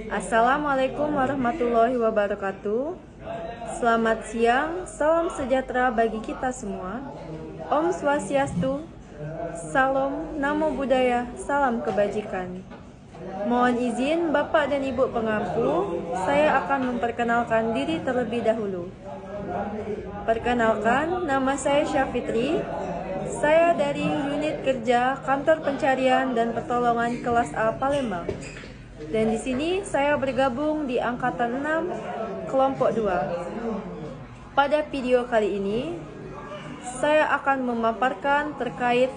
Assalamualaikum warahmatullahi wabarakatuh. Selamat siang, salam sejahtera bagi kita semua. Om Swastiastu, Salam, Namo Buddhaya, salam kebajikan. Mohon izin Bapak dan Ibu pengampu, saya akan memperkenalkan diri terlebih dahulu. Perkenalkan, nama saya Syafitri. Saya dari unit kerja Kantor Pencarian dan Pertolongan kelas A Palembang. Dan di sini saya bergabung di angkatan 6 kelompok 2. Pada video kali ini saya akan memaparkan terkait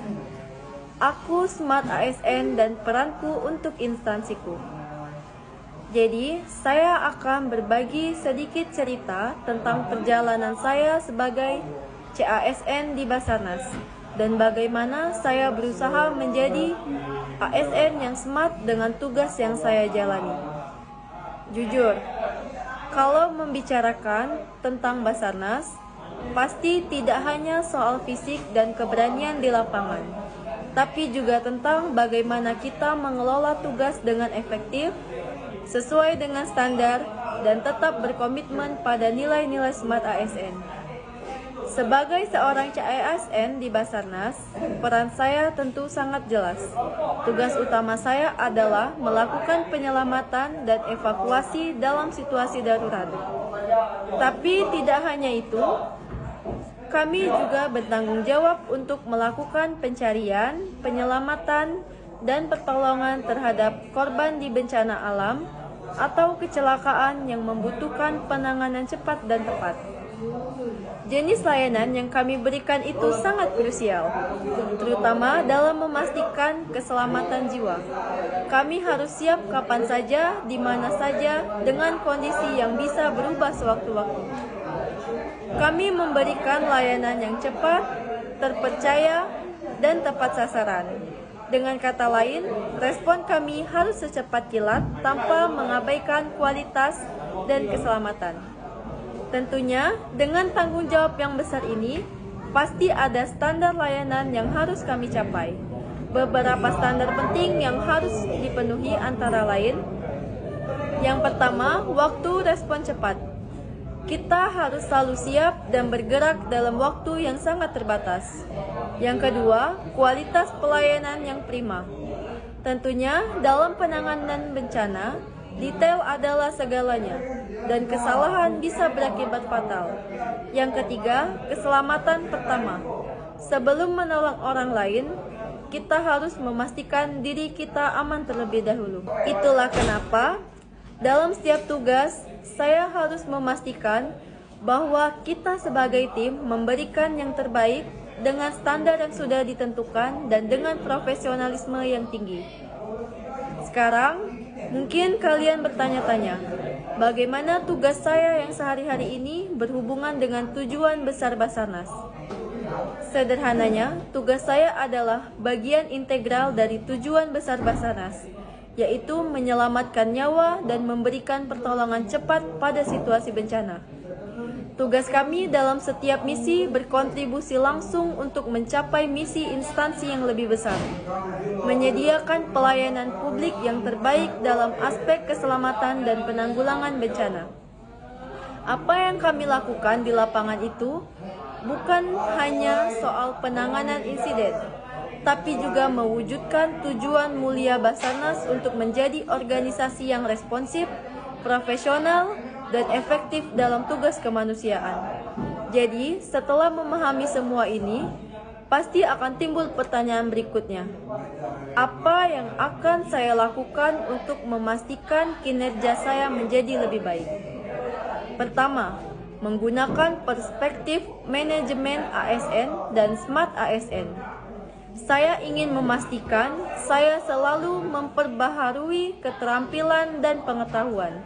aku Smart ASN dan peranku untuk instansiku. Jadi, saya akan berbagi sedikit cerita tentang perjalanan saya sebagai CASN di Basarnas dan bagaimana saya berusaha menjadi ASN yang smart dengan tugas yang saya jalani. Jujur, kalau membicarakan tentang Basarnas, pasti tidak hanya soal fisik dan keberanian di lapangan, tapi juga tentang bagaimana kita mengelola tugas dengan efektif, sesuai dengan standar, dan tetap berkomitmen pada nilai-nilai Smart ASN. Sebagai seorang CASN di Basarnas, peran saya tentu sangat jelas. Tugas utama saya adalah melakukan penyelamatan dan evakuasi dalam situasi darurat. Tapi tidak hanya itu, kami juga bertanggung jawab untuk melakukan pencarian, penyelamatan, dan pertolongan terhadap korban di bencana alam atau kecelakaan yang membutuhkan penanganan cepat dan tepat. Jenis layanan yang kami berikan itu sangat krusial, terutama dalam memastikan keselamatan jiwa. Kami harus siap kapan saja, di mana saja, dengan kondisi yang bisa berubah sewaktu-waktu. Kami memberikan layanan yang cepat, terpercaya, dan tepat sasaran. Dengan kata lain, respon kami harus secepat kilat tanpa mengabaikan kualitas dan keselamatan. Tentunya, dengan tanggung jawab yang besar ini, pasti ada standar layanan yang harus kami capai. Beberapa standar penting yang harus dipenuhi antara lain. Yang pertama, waktu respon cepat. Kita harus selalu siap dan bergerak dalam waktu yang sangat terbatas. Yang kedua, kualitas pelayanan yang prima. Tentunya, dalam penanganan bencana, detail adalah segalanya, dan kesalahan bisa berakibat fatal. Yang ketiga, keselamatan pertama. Sebelum menolong orang lain, kita harus memastikan diri kita aman terlebih dahulu. Itulah kenapa, dalam setiap tugas, saya harus memastikan bahwa kita sebagai tim memberikan yang terbaik dengan standar yang sudah ditentukan dan dengan profesionalisme yang tinggi. Sekarang, mungkin kalian bertanya-tanya, bagaimana tugas saya yang sehari-hari ini berhubungan dengan tujuan besar Basarnas? Sederhananya, tugas saya adalah bagian integral dari tujuan besar Basarnas, yaitu menyelamatkan nyawa dan memberikan pertolongan cepat pada situasi bencana. Tugas kami dalam setiap misi berkontribusi langsung untuk mencapai misi instansi yang lebih besar, menyediakan pelayanan publik yang terbaik dalam aspek keselamatan dan penanggulangan bencana. Apa yang kami lakukan di lapangan itu bukan hanya soal penanganan insiden, tapi juga mewujudkan tujuan mulia Basarnas untuk menjadi organisasi yang responsif, profesional, dan efektif dalam tugas kemanusiaan. Jadi, setelah memahami semua ini, pasti akan timbul pertanyaan berikutnya. Apa yang akan saya lakukan untuk memastikan kinerja saya menjadi lebih baik? Pertama, menggunakan perspektif manajemen ASN dan Smart ASN. Saya ingin memastikan saya selalu memperbaharui keterampilan dan pengetahuan.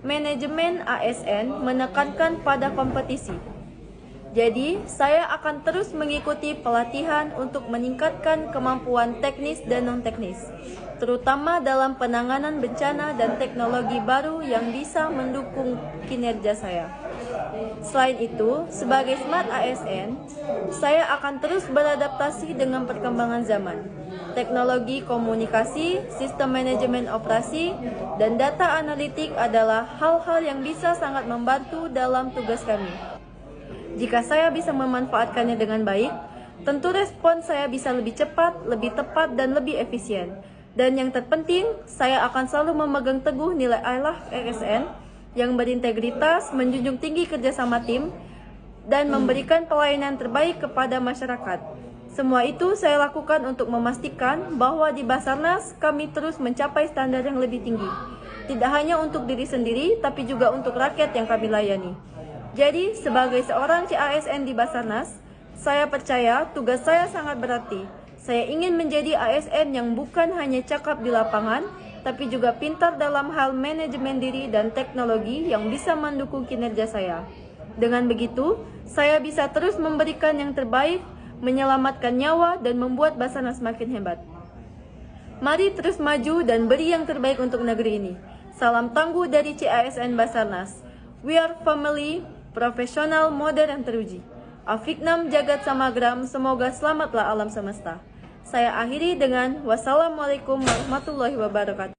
Manajemen ASN menekankan pada kompetisi. Jadi, saya akan terus mengikuti pelatihan untuk meningkatkan kemampuan teknis dan non-teknis, terutama dalam penanganan bencana dan teknologi baru yang bisa mendukung kinerja saya. Selain itu, sebagai Smart ASN, saya akan terus beradaptasi dengan perkembangan zaman. teknologi komunikasi, sistem manajemen operasi, dan data analitik adalah hal-hal yang bisa sangat membantu dalam tugas kami. Jika saya bisa memanfaatkannya dengan baik, tentu respon saya bisa lebih cepat, lebih tepat, dan lebih efisien. Dan yang terpenting, saya akan selalu memegang teguh nilai akhlak ASN yang berintegritas, menjunjung tinggi kerjasama tim, dan memberikan pelayanan terbaik kepada masyarakat. Semua itu saya lakukan untuk memastikan bahwa di Basarnas kami terus mencapai standar yang lebih tinggi. Tidak hanya untuk diri sendiri, tapi juga untuk rakyat yang kami layani. Jadi, sebagai seorang CASN di Basarnas, saya percaya tugas saya sangat berarti. Saya ingin menjadi ASN yang bukan hanya cakap di lapangan, tapi juga pintar dalam hal manajemen diri dan teknologi yang bisa mendukung kinerja saya. Dengan begitu, saya bisa terus memberikan yang terbaik, menyelamatkan nyawa, dan membuat Basarnas makin hebat. Mari terus maju dan beri yang terbaik untuk negeri ini. Salam tangguh dari CASN Basarnas. We are family, profesional, modern, dan teruji. Afiknam Jagat Samagram, semoga selamatlah alam semesta. Saya akhiri dengan wassalamualaikum warahmatullahi wabarakatuh.